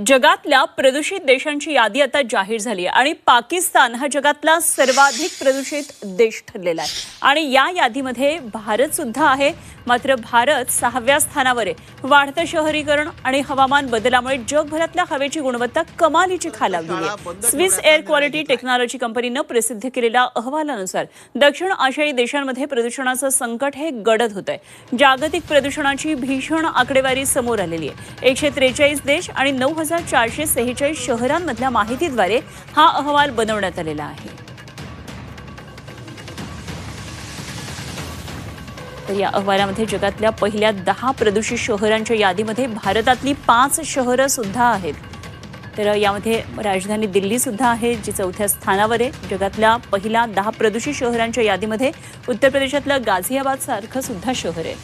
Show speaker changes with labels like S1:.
S1: जगातल्या प्रदूषित देशांची यादी आता जाहीर झाली आहे आणि पाकिस्तान हा जगातला सर्वाधिक प्रदूषित देश ठरलेला आहे आणि या यादीमध्ये भारत सुद्धा आहे. मात्र भारत 6व्या स्थानावर आहे. वाढतं शहरीकरण आणि हवामान बदलामुळे जगभरातल्या हवेची गुणवत्ता कमालीची खालावली आहे. स्विस एअर क्वालिटी टेक्नॉलॉजी कंपनीनं प्रसिद्ध केलेल्या अहवालानुसार दक्षिण आशियाई देशांमध्ये प्रदूषणाचं संकट हे गडद होत आहे. जागतिक प्रदूषणाची भीषण आकडेवारी समोर आलेली आहे. 143 देश आणि 9,446 शहरांमधल्या माहितीद्वारे हा अहवाल बनवण्यात आलेला आहे. तर या अहवालामध्ये जगातल्या पहिल्या 10 प्रदूषित शहरांच्या यादीमध्ये भारतातली 5 शहरं सुद्धा आहेत. तर यामध्ये राजधानी दिल्ली सुद्धा आहे, जी 4थ्या स्थानावर आहे. जगातल्या पहिल्या 10 प्रदूषित शहरांच्या यादीमध्ये उत्तर प्रदेशातलं गाझियाबाद सारखं सुद्धा शहर आहे.